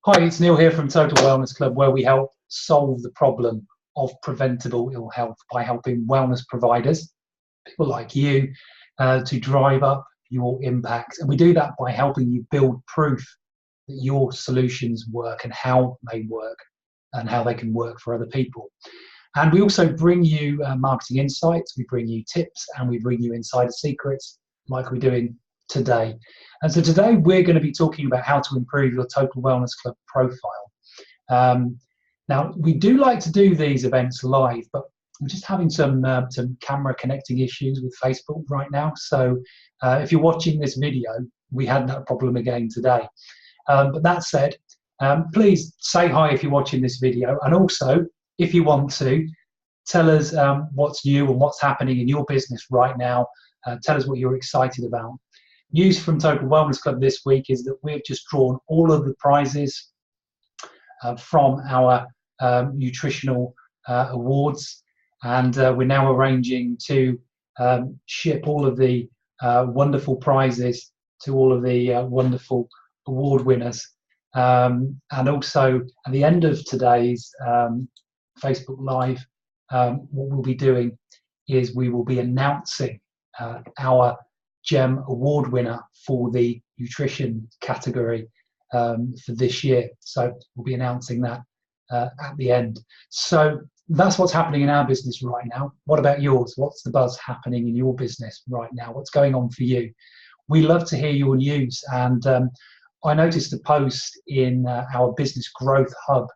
Hi, it's Neil here from Total Wellness Club, where we help solve the problem of preventable ill health by helping wellness providers, people like you, to drive up your impact. And we do that by helping you build proof that your solutions work and how they work and how they can work for other people. And we also bring you marketing insights, we bring you tips, and we bring you insider secrets like we're doing today. And so today we're going to be talking about how to improve your Total Wellness Club profile. Now, we do like to do these events live, but I'm just having some camera connecting issues with Facebook right now. So if you're watching this video, we had that problem again today. But that said, please say hi if you're watching this video, and also if you want to tell us what's new and what's happening in your business right now. Tell us what you're excited about. News from Total Wellness Club this week is that we've just drawn all of the prizes from our nutritional awards, and we're now arranging to ship all of the wonderful prizes to all of the wonderful award winners. And also at the end of today's Facebook Live, what we'll be doing is we will be announcing our GEM award winner for the nutrition category for this year. So we'll be announcing that at the end. So that's what's happening in our business right now. What about yours? What's the buzz happening in your business right now? What's going on for you? We love to hear your news. And I noticed a post in our Business Growth Hub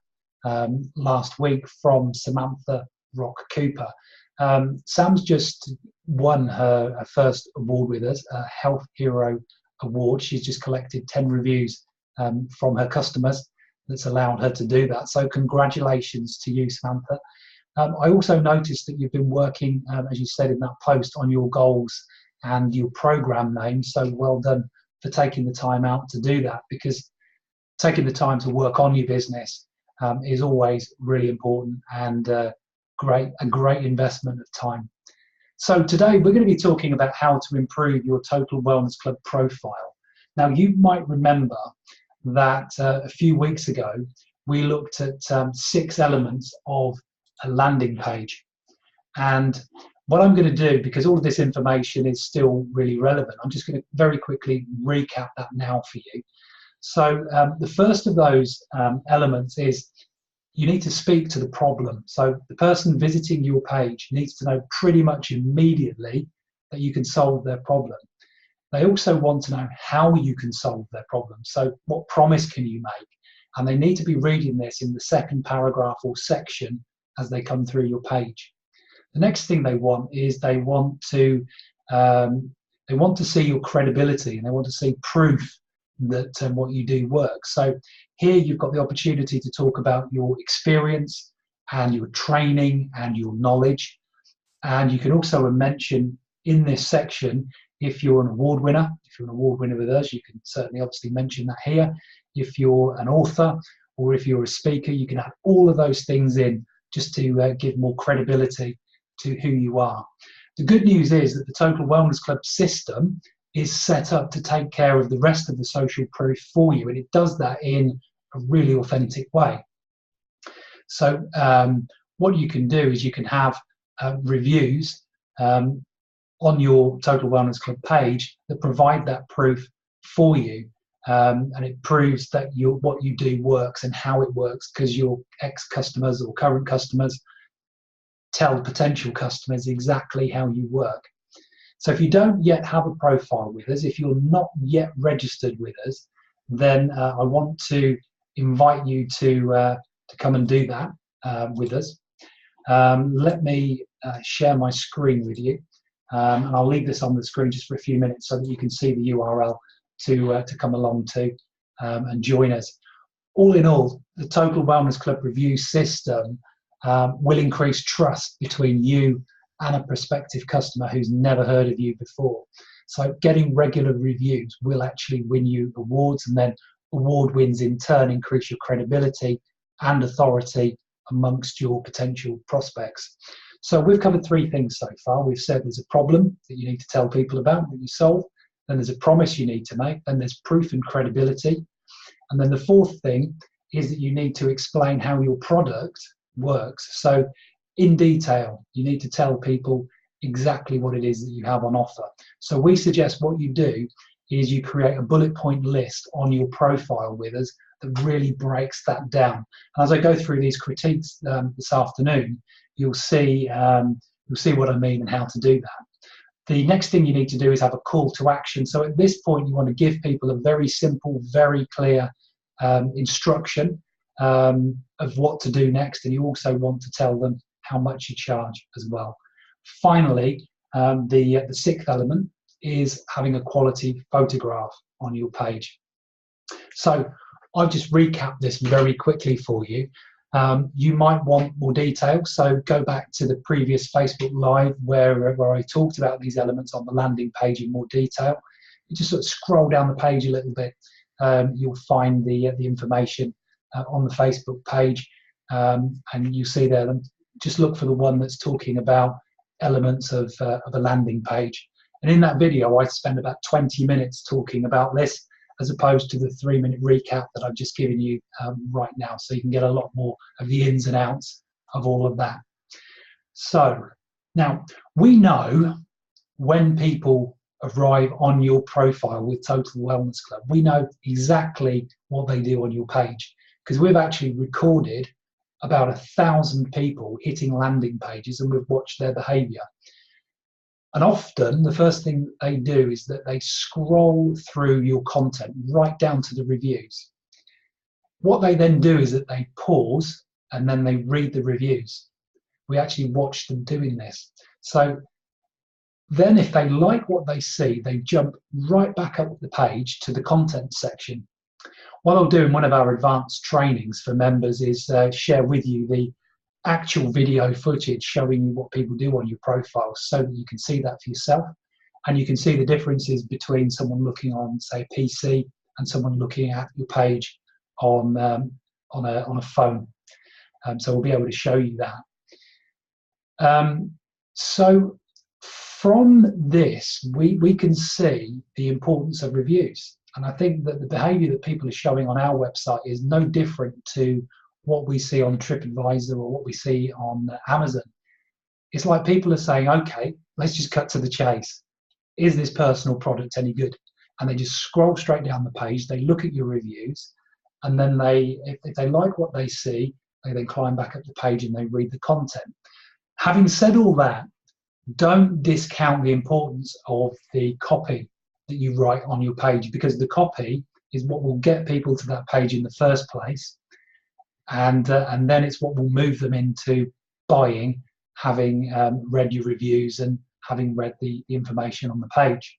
last week from Samantha Rock Cooper. Sam's just won her first award with us, a Health Hero Award. She's just collected 10 reviews from her customers that's allowed her to do that. So congratulations to you, Samantha. I also noticed that you've been working, as you said in that post, on your goals and your program name. So well done for taking the time out to do that, because taking the time to work on your business is always really important and a great investment of time. So today we're going to be talking about how to improve your Total Wellness Club profile. Now, you might remember that a few weeks ago we looked at 6 elements of a landing page. And what I'm going to do, because all of this information is still really relevant, I'm just going to very quickly recap that now for you. So the first of those elements is you need to speak to the problem. So the person visiting your page needs to know pretty much immediately that you can solve their problem. They also want to know how you can solve their problem. So what promise can you make? And they need to be reading this in the second paragraph or section as they come through your page. The next thing they want is they want to see your credibility, and they want to see proof that what you do works. So here you've got the opportunity to talk about your experience and your training and your knowledge. And you can also mention in this section, if you're an award winner, with us, you can certainly obviously mention that here. If you're an author or if you're a speaker, you can add all of those things in just to give more credibility to who you are. The good news is that the Total Wellness Club system is set up to take care of the rest of the social proof for you, and it does that in a really authentic way. So what you can do is you can have reviews on your Total Wellness Club page that provide that proof for you, and it proves that what you do works and how it works, because your ex-customers or current customers tell potential customers exactly how you work. So if you don't yet have a profile with us, if you're not yet registered with us, then I want to invite you to come and do that with us. Let me share my screen with you, and I'll leave this on the screen just for a few minutes so that you can see the URL to come along to and join us. All in all, the Total Wellness Club review system will increase trust between you and a prospective customer who's never heard of you before. So getting regular reviews will actually win you awards, and then award wins in turn increase your credibility and authority amongst your potential prospects. So we've covered 3 things so far. We've said there's a problem that you need to tell people about that you solve, then there's a promise you need to make, then there's proof and credibility, and then the 4th thing is that you need to explain how your product works. So in detail, you need to tell people exactly what it is that you have on offer. So we suggest what you do is you create a bullet point list on your profile with us that really breaks that down. And as I go through these critiques this afternoon, you'll see what I mean and how to do that. The next thing you need to do is have a call to action. So at this point, you want to give people a very simple, very clear instruction of what to do next, and you also want to tell them how much you charge as well. Finally, the sixth element is having a quality photograph on your page. So I'll just recap this very quickly for you. You might want more detail, so go back to the previous Facebook Live where I talked about these elements on the landing page in more detail. You just sort of scroll down the page a little bit, you'll find the information on the Facebook page, and you see there, just look for the one that's talking about elements of a landing page. And in that video, I spent about 20 minutes talking about this, as opposed to the 3-minute recap that I've just given you right now. So you can get a lot more of the ins and outs of all of that. So now we know when people arrive on your profile with Total Wellness Club, we know exactly what they do on your page, because we've actually recorded about 1,000 people hitting landing pages and we've watched their behavior. And often the first thing they do is that they scroll through your content right down to the reviews. What they then do is that they pause and then they read the reviews. We actually watch them doing this. So then if they like what they see, they jump right back up the page to the content section. What I'll do in one of our advanced trainings for members is share with you the actual video footage showing you what people do on your profile, so that you can see that for yourself, and you can see the differences between someone looking on, say, a PC and someone looking at your page on a phone. So we'll be able to show you that. So from this, we can see the importance of reviews, and I think that the behaviour that people are showing on our website is no different to what we see on TripAdvisor or what we see on Amazon. It's like people are saying, okay, let's just cut to the chase. Is this personal product any good? And they just scroll straight down the page, they look at your reviews, and then if they like what they see, they then climb back up the page and they read the content. Having said all that, don't discount the importance of the copy that you write on your page, because the copy is what will get people to that page in the first place. And then it's what will move them into buying, having read your reviews and having read the information on the page.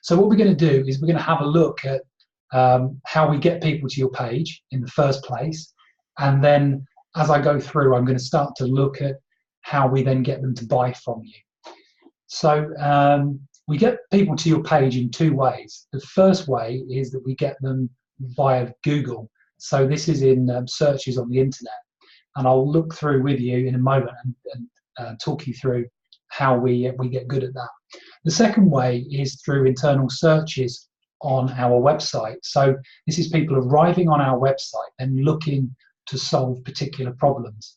So what we're going to do is we're going to have a look at how we get people to your page in the first place. And then as I go through, I'm going to start to look at how we then get them to buy from you. So we get people to your page in two ways. The first way is that we get them via Google. So this is in searches on the internet, and I'll look through with you in a moment and talk you through how we get good at that. The second way is through internal searches on our website. So this is people arriving on our website and looking to solve particular problems.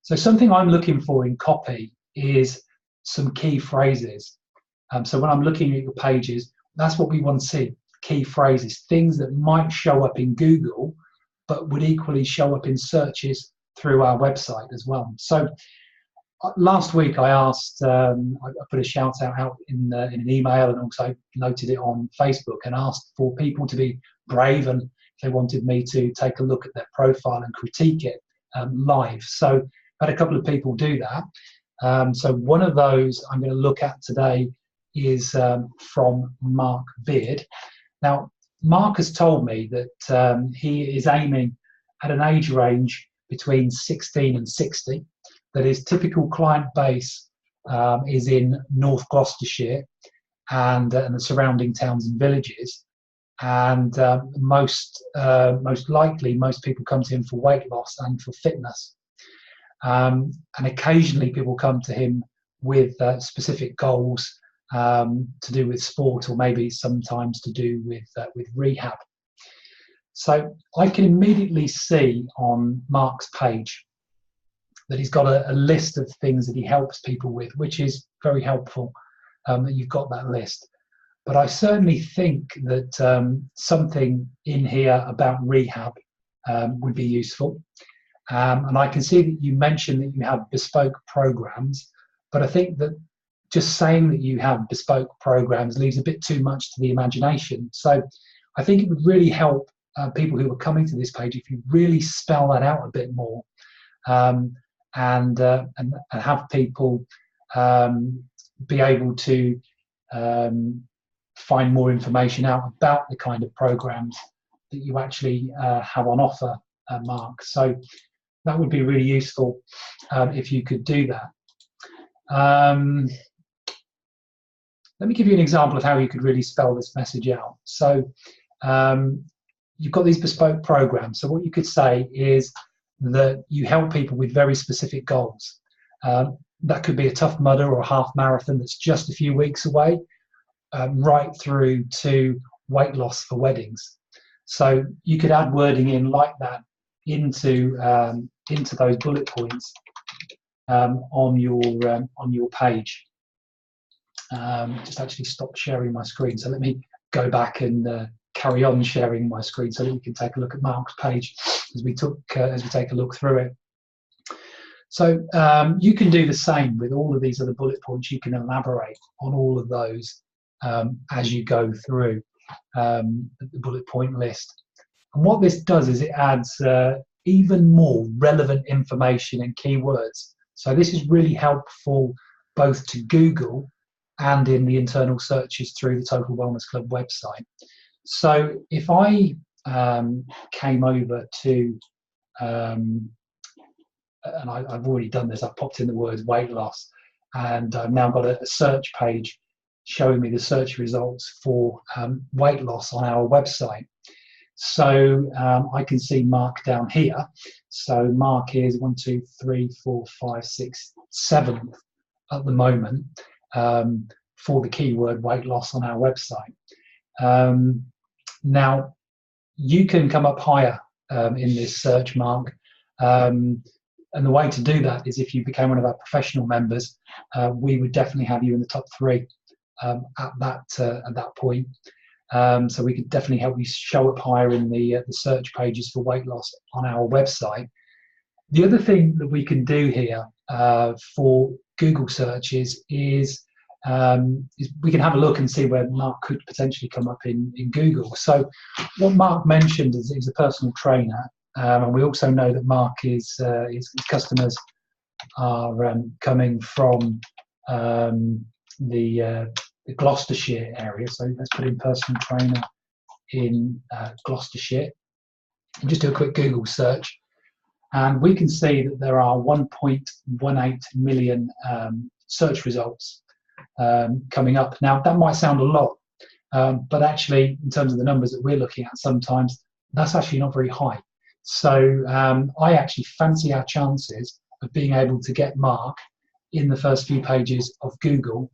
So something I'm looking for in copy is some key phrases. So when I'm looking at your pages, that's what we want to see, key phrases, things that might show up in Google, but would equally show up in searches through our website as well. So last week I asked, I put a shout out in an email, and also noted it on Facebook, and asked for people to be brave, and if they wanted me to take a look at their profile and critique it live. So I had a couple of people do that. So one of those I'm going to look at today is from Mark Beard. Now, Mark has told me that he is aiming at an age range between 16 and 60, that his typical client base is in North Gloucestershire and the surrounding towns and villages, and most likely most people come to him for weight loss and for fitness, and occasionally people come to him with specific goals to do with sport, or maybe sometimes to do with rehab. So I can immediately see on Mark's page that he's got a list of things that he helps people with, which is very helpful that you've got that list. But I certainly think that something in here about rehab would be useful. And I can see that you mentioned that you have bespoke programs, but I think that just saying that you have bespoke programs leaves a bit too much to the imagination. So I think it would really help people who are coming to this page if you really spell that out a bit more, and have people be able to find more information out about the kind of programs that you actually have on offer, Mark. So that would be really useful if you could do that. Let me give you an example of how you could really spell this message out. So you've got these bespoke programs. So what you could say is that you help people with very specific goals. That could be a Tough Mudder or a half marathon that's just a few weeks away, right through to weight loss for weddings. So you could add wording in like that into those bullet points on your page. Just actually stop sharing my screen. So let me go back and carry on sharing my screen so that we can take a look at Mark's page as we take a look through it. So you can do the same with all of these other bullet points. You can elaborate on all of those as you go through the bullet point list. And what this does is it adds even more relevant information and keywords. So this is really helpful both to Google and in the internal searches through the Total Wellness Club website. So if I came over to, and I've already done this, I've popped in the words weight loss, and I've now got a search page showing me the search results for weight loss on our website. So I can see Mark down here. So Mark is 1, 2, 3, 4, 5, 6, 7th at the moment for the keyword weight loss on our website. Now you can come up higher in this search, Mark, and the way to do that is if you became one of our professional members, we would definitely have you in the top 3 at that point. So we could definitely help you show up higher in the search pages for weight loss on our website. The other thing that we can do here for Google searches is we can have a look and see where Mark could potentially come up in Google. So what Mark mentioned is he's a personal trainer, and we also know that Mark his customers are coming from the Gloucestershire area. So let's put in personal trainer in Gloucestershire and just do a quick Google search, and we can see that there are 1.18 million search results coming up. Now that might sound a lot, but actually in terms of the numbers that we're looking at, sometimes that's actually not very high. So I actually fancy our chances of being able to get Mark in the first few pages of Google.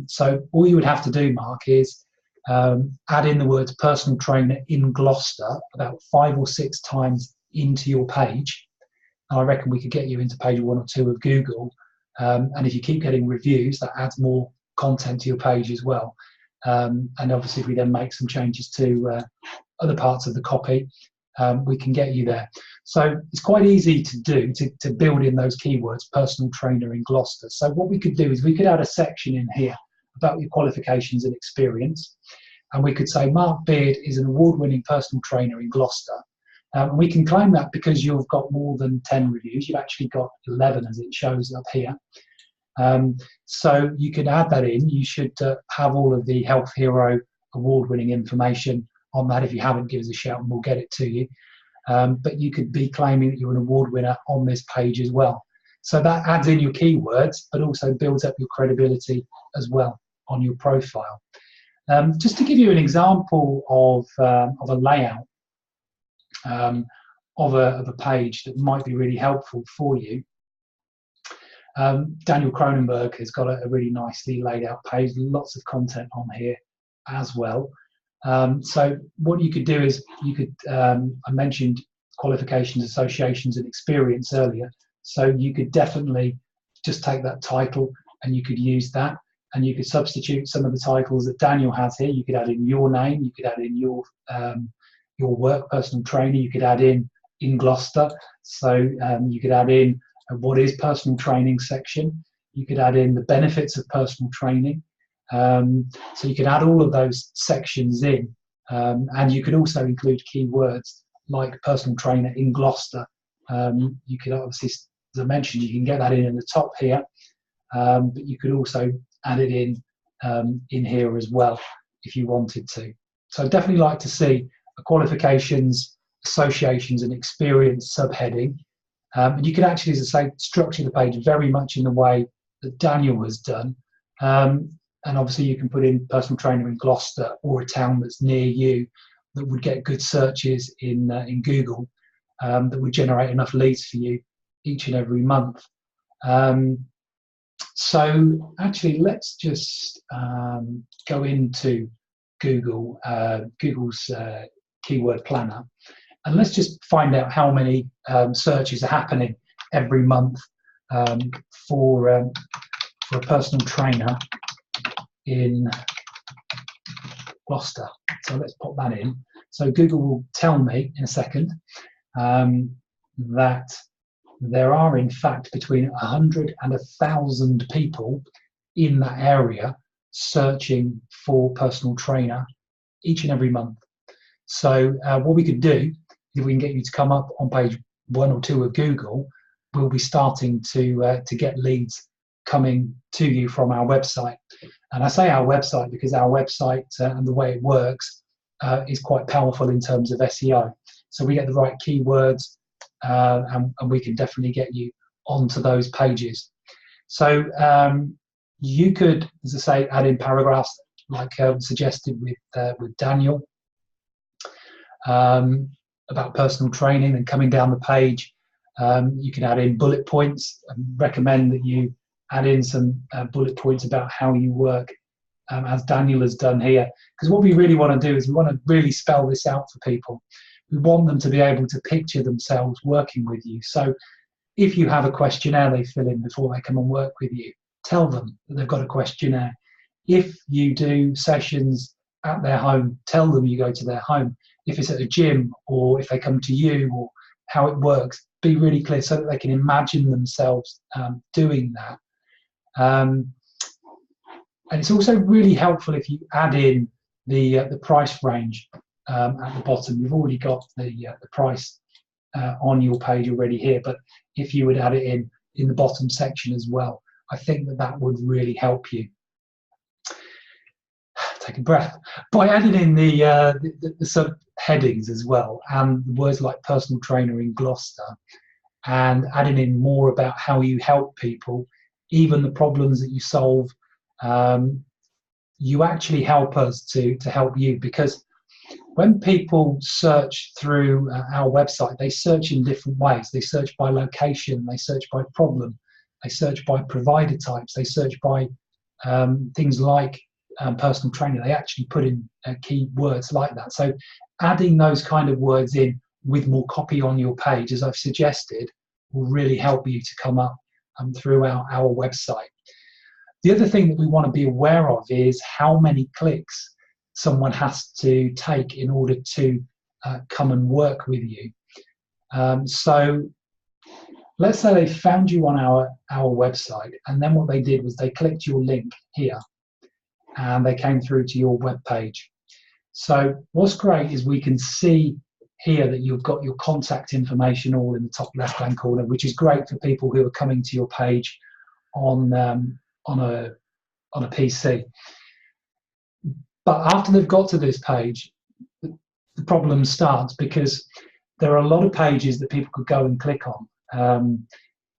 So all you would have to do, Mark, is add in the words personal trainer in Gloucester about 5 or 6 times into your page, and I reckon we could get you into page 1 or 2 of Google. And if you keep getting reviews, that adds more content to your page as well. And obviously if we then make some changes to other parts of the copy, we can get you there. So it's quite easy to do, to build in those keywords, personal trainer in Gloucester. So what we could do is we could add a section in here about your qualifications and experience, and we could say Mark Beard is an award-winning personal trainer in Gloucester. We can claim that because you've got more than 10 reviews. You've actually got 11 as it shows up here. So you can add that in. You should have all of the Health Hero award-winning information on that. If you haven't, give us a shout and we'll get it to you. But you could be claiming that you're an award winner on this page as well. So that adds in your keywords, but also builds up your credibility as well on your profile. Just to give you an example of a layout of a page that might be really helpful for you. Daniel Cronenberg has got a really nicely laid out page, lots of content on here as well. So what you could do is you could, I mentioned qualifications, associations and experience earlier. So you could definitely just take that title and you could use that, and you could substitute some of the titles that Daniel has here. You could add in your name, you could add in your work, personal trainer, you could add in Gloucester. So you could add in what is personal training section. You could add in the benefits of personal training. So you could add all of those sections in, and you could also include keywords like personal trainer in Gloucester. You could obviously, as I mentioned, you can get that in the top here, but you could also add it in here as well if you wanted to. So I'd definitely like to see a qualifications, associations and experience subheading. And you can actually, as I say, structure the page very much in the way that Daniel has done. And obviously you can put in personal trainer in Gloucester or a town that's near you that would get good searches in Google, that would generate enough leads for you each and every month. So actually, let's just go into Google's keyword planner, and let's just find out how many searches are happening every month for a personal trainer in Gloucester. So let's pop that in. So Google will tell me in a second that there are in fact between 100 and 1,000 people in that area searching for personal trainer each and every month. So what we could do, if we can get you to come up on page 1 or 2 of Google, we'll be starting to get leads coming to you from our website. And I say our website because our website and the way it works is quite powerful in terms of SEO. So we get the right keywords, and we can definitely get you onto those pages. So you could, as I say, add in paragraphs like suggested with Daniel about personal training, and coming down the page, you can add in bullet points. I recommend that you add in some bullet points about how you work, as Daniel has done here, because what we really want to do is we want to really spell this out for people. We want them to be able to picture themselves working with you. So if you have a questionnaire they fill in before they come and work with you, tell them that they've got a questionnaire. If you do sessions at their home, tell them you go to their home. If it's at a gym or if they come to you, or how it works, be really clear so that they can imagine themselves doing that. And it's also really helpful if you add in the price range at the bottom. You've already got the price on your page already here, but if you would add it in the bottom section as well, I think that would really help you. Take a breath. By adding in the subheadings as well, and words like personal trainer in Gloucester, and adding in more about how you help people, even the problems that you solve, you actually help us to help you, because when people search through our website, they search in different ways. They search by location, they search by problem, they search by provider types, they search by things like personal trainer. They actually put in keywords like that. So adding those kind of words in with more copy on your page, as I've suggested, will really help you to come up through our website. The other thing that we want to be aware of is how many clicks someone has to take in order to come and work with you. So let's say they found you on our website, and then what they did was they clicked your link here and they came through to your web page. So what's great is we can see here that you've got your contact information all in the top left hand corner, which is great for people who are coming to your page on a PC. But after they've got to this page, the problem starts, because there are a lot of pages that people could go and click on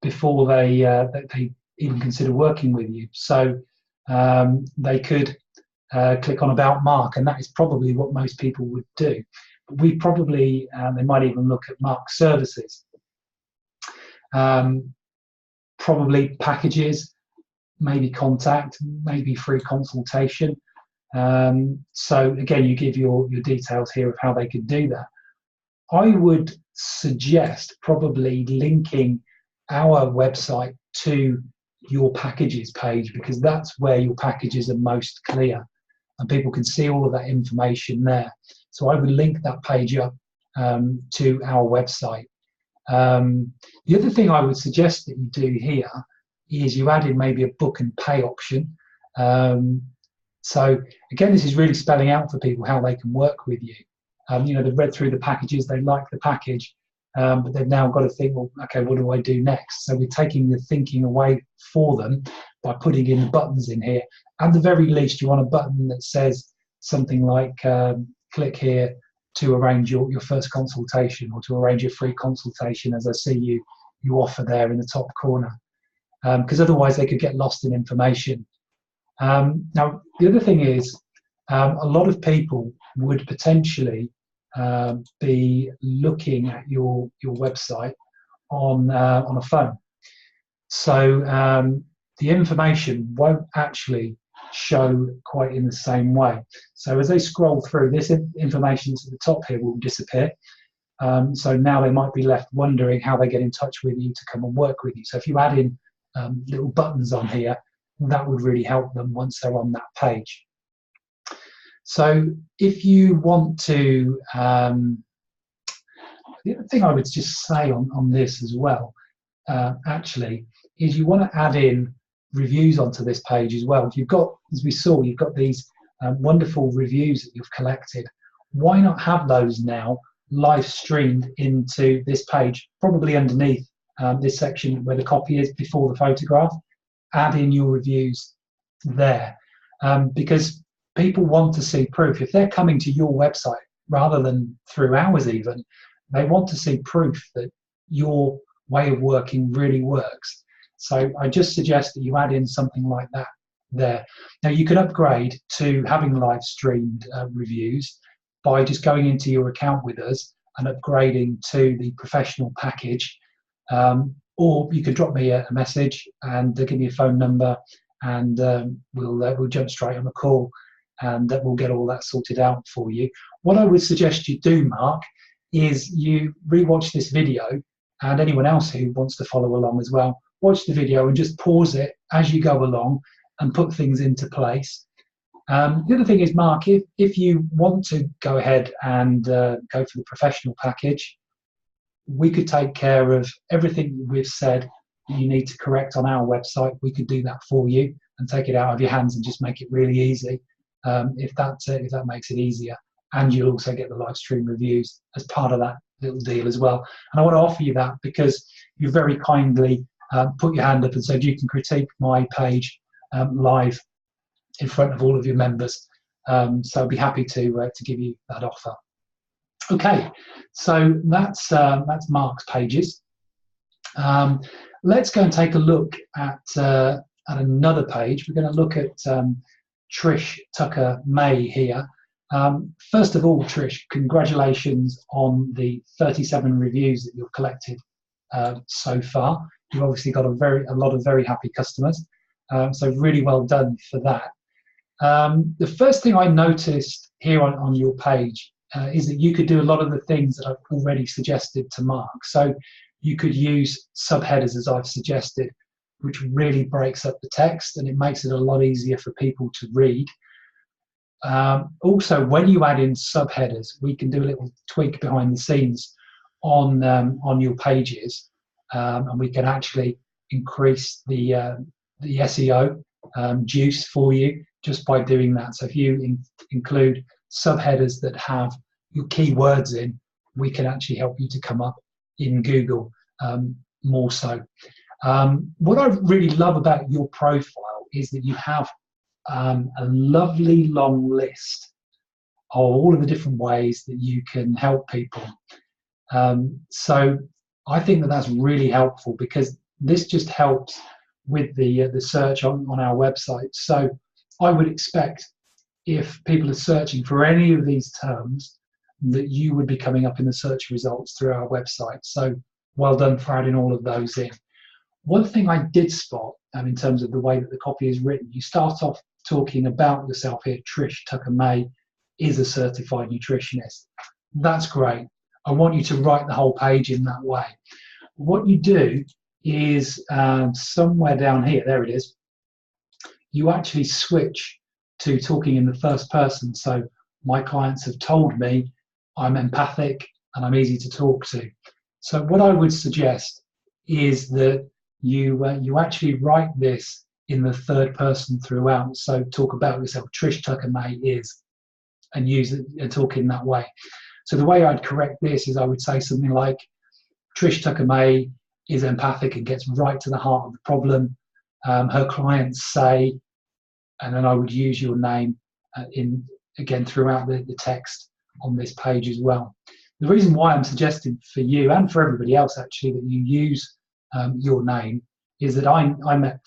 before they even consider working with you. So they could click on About Mark, and that is probably what most people would do. But we probably, they might even look at Mark's services. Probably packages, maybe contact, maybe free consultation. So again, you give your details here of how they could do that. I would suggest probably linking our website to your packages page, because that's where your packages are most clear and people can see all of that information there. So I would link that page up to our website. The other thing I would suggest that you do here is you add in maybe a book and pay option. So again, this is really spelling out for people how they can work with you. You know, they've read through the packages, they like the package, but they've now got to think, well, okay, what do I do next? So we're taking the thinking away for them by putting in the buttons in here. At the very least, you want a button that says something like, click here to arrange your first consultation, or to arrange your free consultation, as I see you offer there in the top corner, because otherwise they could get lost in information. Now, the other thing is, a lot of people would potentially be looking at your website on a phone. So the information won't actually show quite in the same way. So as they scroll through, this information to the top here will disappear. So now they might be left wondering how they get in touch with you to come and work with you. So if you add in little buttons on here, that would really help them once they're on that page. So if you want to, the other thing I would just say on this as well, actually, is you want to add in reviews onto this page as well. You've got, as we saw, you've got these wonderful reviews that you've collected. Why not have those now live streamed into this page, probably underneath this section where the copy is before the photograph? Add in your reviews there, because people want to see proof. If they're coming to your website rather than through ours even, they want to see proof that your way of working really works. So I just suggest that you add in something like that there. Now you can upgrade to having live streamed reviews by just going into your account with us and upgrading to the professional package, or you could drop me a message and give me a phone number, and we'll jump straight on the call, and we'll get all that sorted out for you. What I would suggest you do, Mark, is you rewatch this video, and anyone else who wants to follow along as well, watch the video and just pause it as you go along and put things into place. The other thing is, Mark, if you want to go ahead and go for the professional package, we could take care of everything we've said that you need to correct on our website. We could do that for you and take it out of your hands and just make it really easy, if that makes it easier. And you'll also get the live stream reviews as part of that little deal as well. And I want to offer you that because you very kindly put your hand up and said you can critique my page live in front of all of your members. So I'd be happy to give you that offer. Okay, so that's Mark's pages. Let's go and take a look at another page. We're going to look at Trish Tucker May here. First of all, Trish, congratulations on the 37 reviews that you've collected so far. You've obviously got a lot of very happy customers, so really well done for that. The first thing I noticed here on your page is that you could do a lot of the things that I've already suggested to Mark. So you could use subheaders, as I've suggested, which really breaks up the text and it makes it a lot easier for people to read. Also, when you add in subheaders, we can do a little tweak behind the scenes on your pages, and we can actually increase the SEO juice for you just by doing that. So if you include subheaders that have your keywords in, we can actually help you to come up in Google more so. What I really love about your profile is that you have a lovely long list of all of the different ways that you can help people. So I think that that's really helpful because this just helps with the search on our website. So I would expect if people are searching for any of these terms that you would be coming up in the search results through our website. So well done for adding all of those in. One thing I did spot in terms of the way that the copy is written, you start off talking about yourself here, Trish Tucker May is a certified nutritionist. That's great. I want you to write the whole page in that way. What you do is somewhere down here, there it is, you actually switch to talking in the first person. So my clients have told me I'm empathic and I'm easy to talk to. So what I would suggest is that you actually write this in the third person throughout. So talk about yourself, Trish Tucker May is, and use it and talk in that way. So the way I'd correct this is I would say something like, Trish Tucker May is empathic and gets right to the heart of the problem. Her clients say, and then I would use your name again throughout the text on this page as well. The reason why I'm suggesting for you and for everybody else actually that you use your name is that I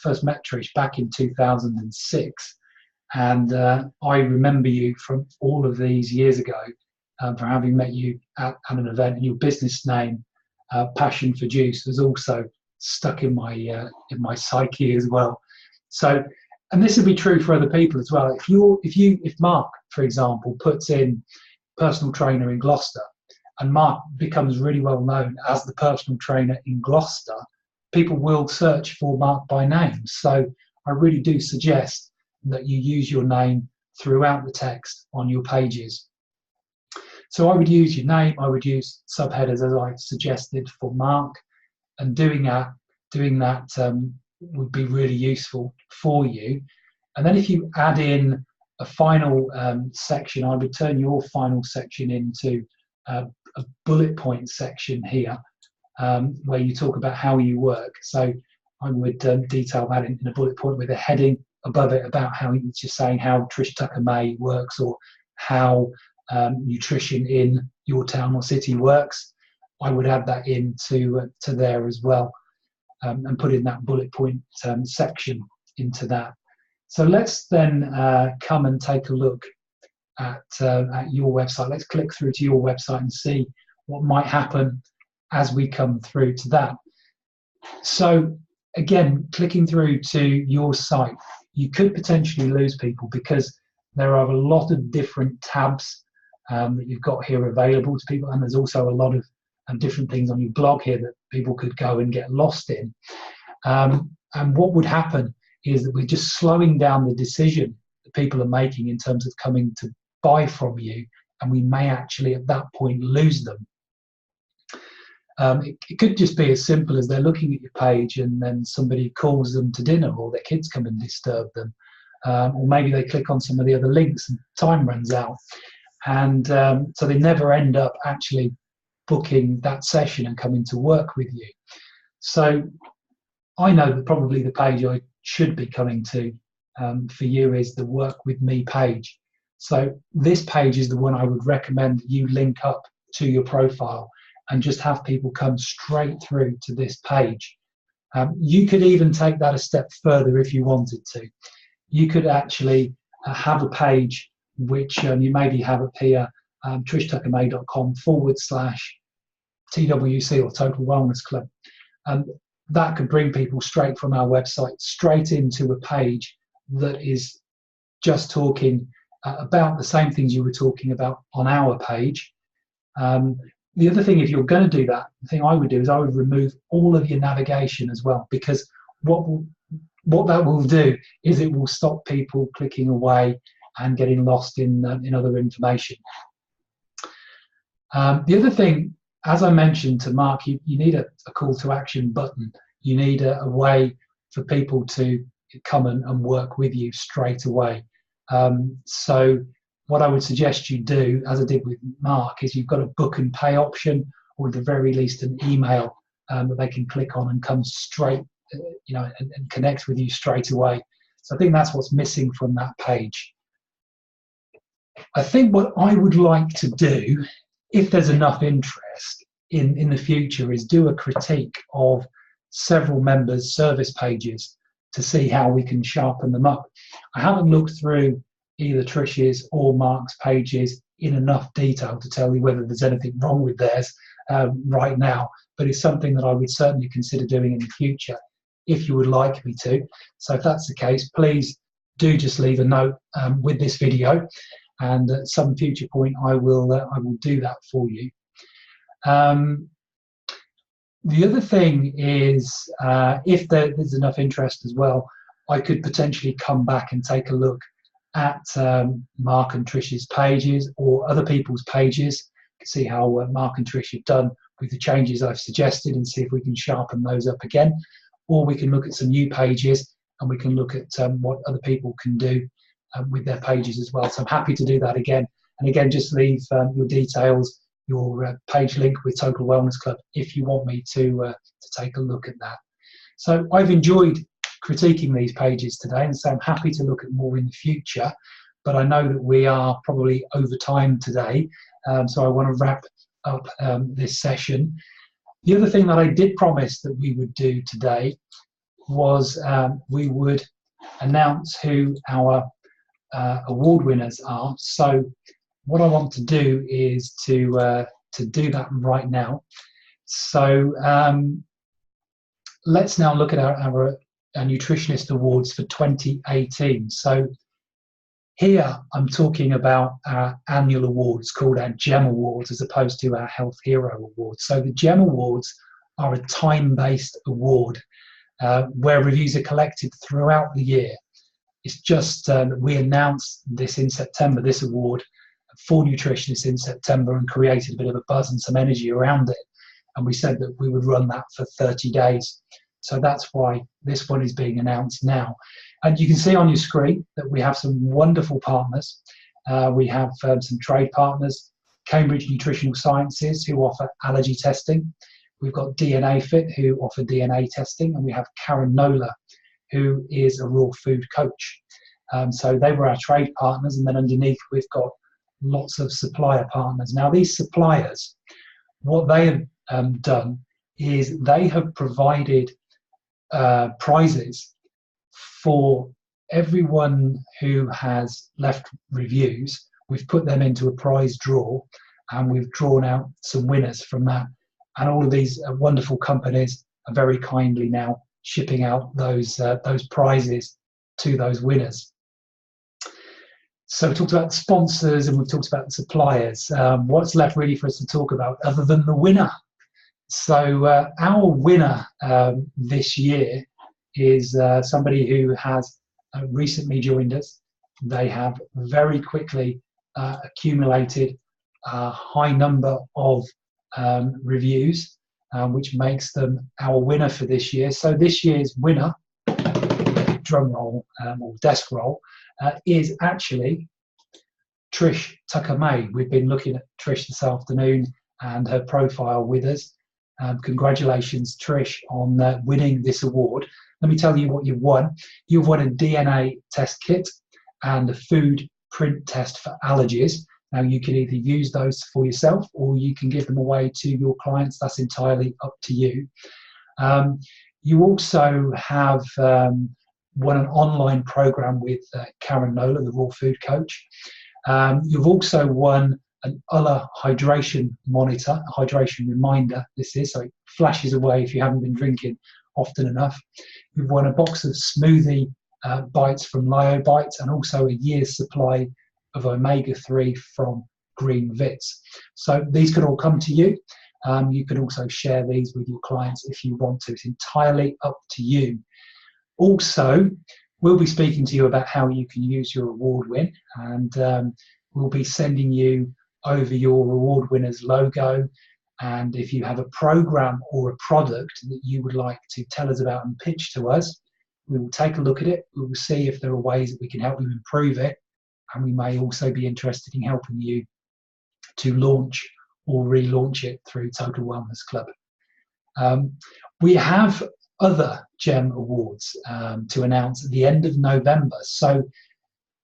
first met Trish back in 2006, and I remember you from all of these years ago for having met you at an event, and your business name, Passion for Juice, was also stuck in my psyche as well. So, and this would be true for other people as well. If Mark, for example, puts in personal trainer in Gloucester, and Mark becomes really well known as the personal trainer in Gloucester, people will search for Mark by name. So I really do suggest that you use your name throughout the text on your pages. So I would use your name, I would use subheaders as I suggested for Mark, and doing that would be really useful for you. And then if you add in a final section, I would turn your final section into a bullet point section here, where you talk about how you work. So I would detail that in a bullet point with a heading above it about how it's just saying how Trish Tucker May works, or how nutrition in your town or city works. I would add that into to there as well, and put in that bullet point section into that. So let's then come and take a look at your website. Let's click through to your website and see what might happen as we come through to that. So again, clicking through to your site, you could potentially lose people because there are a lot of different tabs that you've got here available to people, and there's also a lot of different things on your blog here that people could go and get lost in. And what would happen is that we're just slowing down the decision that people are making in terms of coming to buy from you, and we may actually at that point lose them. It could just be as simple as they're looking at your page and then somebody calls them to dinner, or their kids come and disturb them, or maybe they click on some of the other links and time runs out, and so they never end up actually booking that session and coming to work with you. So I know that probably the page I should be coming to for you is the Work With Me page. So this page is the one I would recommend you link up to your profile and just have people come straight through to this page. You could even take that a step further if you wanted to. You could actually have a page which you maybe have up here, trishtuckermay.com/TWC or Total Wellness Club. That could bring people straight from our website straight into a page that is just talking about the same things you were talking about on our page. The other thing, if you're going to do that, the thing I would do is I would remove all of your navigation as well, because what that will do is it will stop people clicking away and getting lost in other information. The other thing, as I mentioned to Mark, you need a call to action button. You need a way for people to come and work with you straight away. So what I would suggest you do, as I did with Mark, is you've got a book and pay option, or at the very least an email that they can click on and come straight, and connect with you straight away. So I think that's what's missing from that page. I think what I would like to do, if there's enough interest in the future, is do a critique of several members' service pages to see how we can sharpen them up. I haven't looked through either Trish's or Mark's pages in enough detail to tell you whether there's anything wrong with theirs right now, but it's something that I would certainly consider doing in the future if you would like me to. So if that's the case, please do just leave a note with this video, and at some future point I will do that for you. The other thing is, if there's enough interest as well, I could potentially come back and take a look at Mark and Trish's pages or other people's pages, see how Mark and Trish have done with the changes I've suggested, and see if we can sharpen those up again. Or we can look at some new pages, and we can look at what other people can do with their pages as well. So I'm happy to do that again. And again, just leave your details, your page link with Total Wellness Club, if you want me to take a look at that. So I've enjoyed critiquing these pages today, and so I'm happy to look at more in the future, but I know that we are probably over time today, so I want to wrap up this session. The other thing that I did promise that we would do today was we would announce who our award winners are. So what I want to do is to do that right now. So let's now look at our Nutritionist Awards for 2018. So here I'm talking about our annual awards called our GEM Awards, as opposed to our Health Hero Awards. So the GEM Awards are a time-based award where reviews are collected throughout the year. It's just we announced this in September, this award, for nutritionists in September, and created a bit of a buzz and some energy around it. And we said that we would run that for 30 days. So that's why this one is being announced now. And you can see on your screen that we have some wonderful partners. We have some trade partners, Cambridge Nutritional Sciences, who offer allergy testing. We've got DNA Fit, who offer DNA testing. And we have Karen Nola, who is a raw food coach. So they were our trade partners. And then underneath, we've got lots of supplier partners. Now, these suppliers, what they have done is they have provided prizes for everyone who has left reviews. We've put them into a prize draw, and we've drawn out some winners from that. And all of these wonderful companies are very kindly now shipping out those prizes to those winners. So we talked about the sponsors, and we've talked about the suppliers. What's left really for us to talk about other than the winner? So our winner this year is somebody who has recently joined us. They have very quickly accumulated a high number of reviews, which makes them our winner for this year. So this year's winner, drum roll or desk roll, is actually Trish Tucker-May. We've been looking at Trish this afternoon and her profile with us. Congratulations, Trish, on winning this award. Let me tell you what you've won. You've won a DNA test kit and a food print test for allergies. Now, you can either use those for yourself, or you can give them away to your clients. That's entirely up to you. You also have won an online program with Karen Nola, the raw food coach. You've also won an ULA hydration monitor, a hydration reminder, this is, so it flashes away if you haven't been drinking often enough. You've won a box of smoothie bites from Lyo Bites, and also a year's supply of omega-3 from Green Vits. So these could all come to you. You can also share these with your clients if you want to. It's entirely up to you. Also, we'll be speaking to you about how you can use your award win, and we'll be sending you over your award winner's logo. And if you have a program or a product that you would like to tell us about and pitch to us, we will take a look at it. We will see if there are ways that we can help you improve it. And we may also be interested in helping you to launch or relaunch it through Total Wellness Club. We have other GEM awards to announce at the end of November. So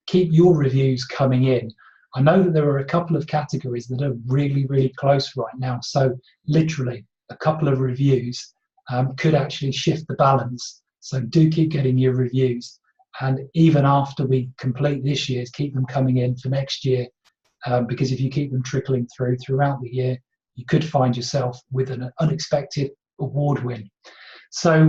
keep your reviews coming in. I know that there are a couple of categories that are really, really close right now. So literally a couple of reviews could actually shift the balance. So do keep getting your reviews. And even after we complete this year's, keep them coming in for next year. Because if you keep them trickling throughout the year, you could find yourself with an unexpected award win. So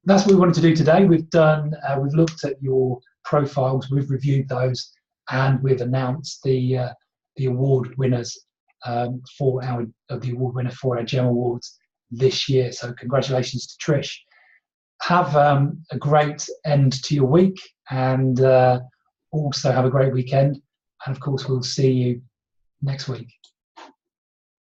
that's what we wanted to do today. We've looked at your profiles. We've reviewed those, and we've announced the award winners for the award winner for our GEM Awards this year. So congratulations to Trish. Have a great end to your week, and also have a great weekend. And of course, we'll see you next week.